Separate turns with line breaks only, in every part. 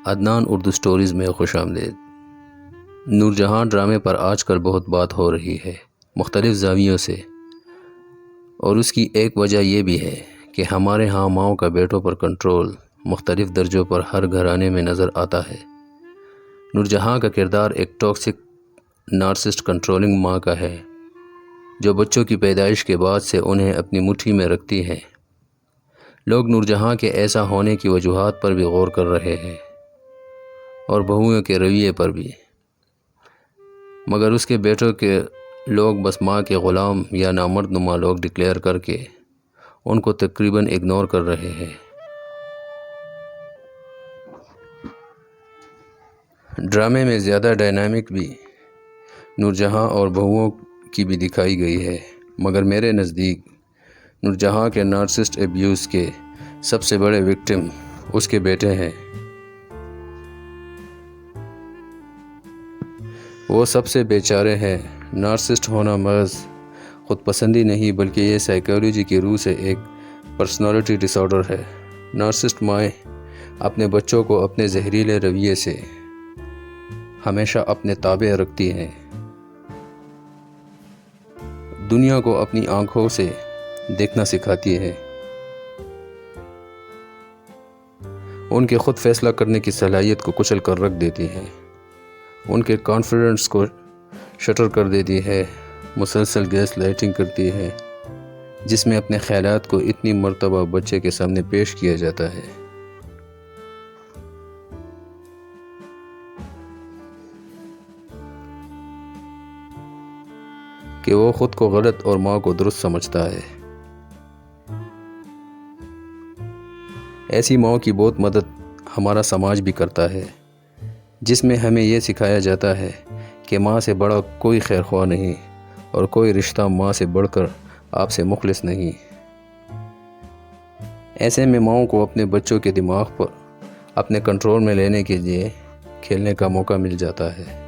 Adnan Urdu stories میں خوش آمدید۔ نور جہاں ڈرامے پر آج کل بہت بات ہو رہی ہے مختلف زاویوں سے، اور اس کی ایک وجہ یہ بھی ہے کہ ہمارے ہاں ماؤں کا بیٹوں پر کنٹرول مختلف درجوں پر ہر گھرانے میں نظر آتا ہے۔ نور جہاں کا کردار ایک ٹاکسک نارسسٹ کنٹرولنگ ماں کا ہے جو بچوں کی پیدائش کے بعد سے انہیں اپنی مٹھی میں رکھتی ہے۔ لوگ نور جہاں کے ایسا ہونے کی وجوہات پر بھی غور کر رہے ہیں اور بہوؤں کے رویے پر بھی، مگر اس کے بیٹوں کے لوگ بس ماں کے غلام یا نامرد نما لوگ ڈکلیئر کر کے ان کو تقریباً اگنور کر رہے ہیں۔ ڈرامے میں زیادہ ڈائنامک بھی نور جہاں اور بہوؤں کی بھی دکھائی گئی ہے، مگر میرے نزدیک نور جہاں کے نارسسٹ ایبیوز کے سب سے بڑے وکٹم اس کے بیٹے ہیں۔ وہ سب سے بیچارے ہیں۔ نارسسٹ ہونا محض خود پسندی نہیں بلکہ یہ سائیکالوجی کی روح سے ایک پرسنالٹی ڈس آرڈر ہے۔ نارسسٹ مائیں اپنے بچوں کو اپنے زہریلے رویے سے ہمیشہ اپنے تابع رکھتی ہیں، دنیا کو اپنی آنکھوں سے دیکھنا سکھاتی ہیں، ان کے خود فیصلہ کرنے کی صلاحیت کو کچل کر رکھ دیتی ہیں، ان کے کانفیڈنس کو شٹر کر دیتی ہے، مسلسل گیس لائٹنگ کرتی ہے جس میں اپنے خیالات کو اتنی مرتبہ بچے کے سامنے پیش کیا جاتا ہے کہ وہ خود کو غلط اور ماں کو درست سمجھتا ہے۔ ایسی ماں کی بہت مدد ہمارا سماج بھی کرتا ہے، جس میں ہمیں یہ سکھایا جاتا ہے کہ ماں سے بڑا کوئی خیر خواہ نہیں اور کوئی رشتہ ماں سے بڑھ کر آپ سے مخلص نہیں۔ ایسے میں ماؤں کو اپنے بچوں کے دماغ پر اپنے کنٹرول میں لینے کے لیے کھیلنے کا موقع مل جاتا ہے۔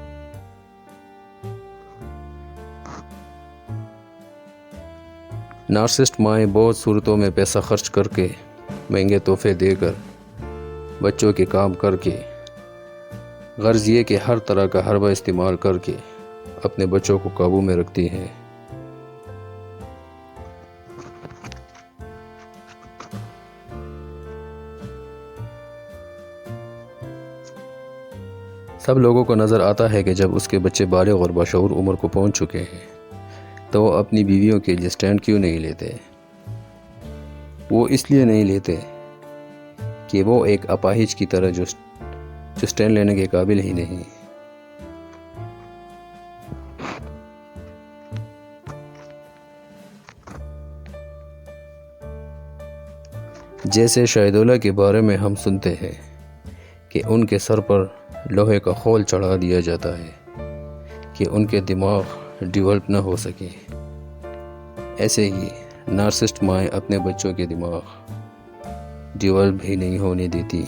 نارسسٹ مائیں بہت صورتوں میں پیسہ خرچ کر کے، مہنگے تحفے دے کر، بچوں کے کام کر کے، غرض یہ کہ ہر طرح کا حربہ استعمال کر کے اپنے بچوں کو قابو میں رکھتی ہیں۔ سب لوگوں کو نظر آتا ہے کہ جب اس کے بچے بالغ اور باشعور عمر کو پہنچ چکے ہیں تو وہ اپنی بیویوں کے لیے سٹینڈ کیوں نہیں لیتے۔ وہ اس لیے نہیں لیتے کہ وہ ایک اپاہج کی طرح جو سٹینڈ لینے کے قابل ہی نہیں۔ جیسے شاہدولہ کے بارے میں ہم سنتے ہیں کہ ان کے سر پر لوہے کا خول چڑھا دیا جاتا ہے کہ ان کے دماغ ڈیولپ نہ ہو سکے، ایسے ہی نارسسٹ مائیں اپنے بچوں کے دماغ ڈیولپ بھی نہیں ہونے دیتی۔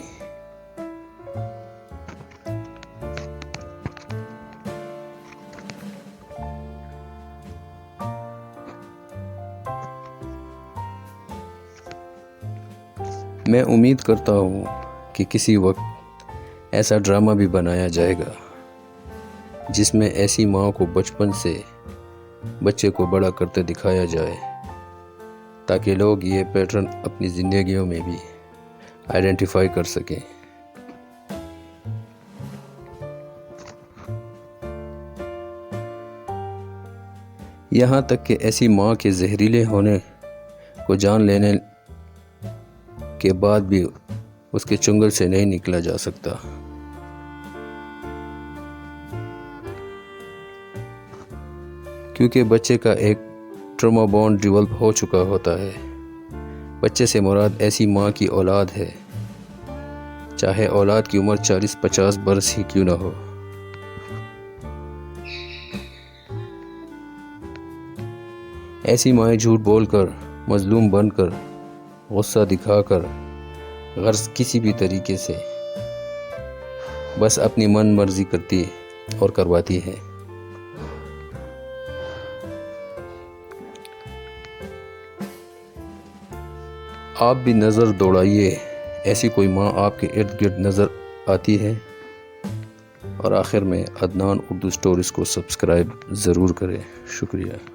میں امید کرتا ہوں کہ کسی وقت ایسا ڈرامہ بھی بنایا جائے گا جس میں ایسی ماں کو بچپن سے بچے کو بڑا کرتے دکھایا جائے تاکہ لوگ یہ پیٹرن اپنی زندگیوں میں بھی آئیڈینٹیفائی کر سکیں۔ یہاں تک کہ ایسی ماں کے زہریلے ہونے کو جان لینے کے بعد بھی اس کے چنگل سے نہیں نکلا جا سکتا۔ کیونکہ بچے کا ایک ٹراما بانڈ ڈیولپ ہو چکا ہوتا ہے۔ بچے سے مراد ایسی ماں کی اولاد ہے، چاہے اولاد کی عمر 40-50 برس ہی کیوں نہ ہو۔ ایسی مائیں جھوٹ بول کر، مظلوم بن کر، غصہ دکھا کر، غرض کسی بھی طریقے سے بس اپنی من مرضی کرتی اور کرواتی ہے۔ آپ بھی نظر دوڑائیے، ایسی کوئی ماں آپ کے ارد گرد نظر آتی ہے۔ اور آخر میں عدنان اردو سٹوریز کو سبسکرائب ضرور کریں۔ شکریہ۔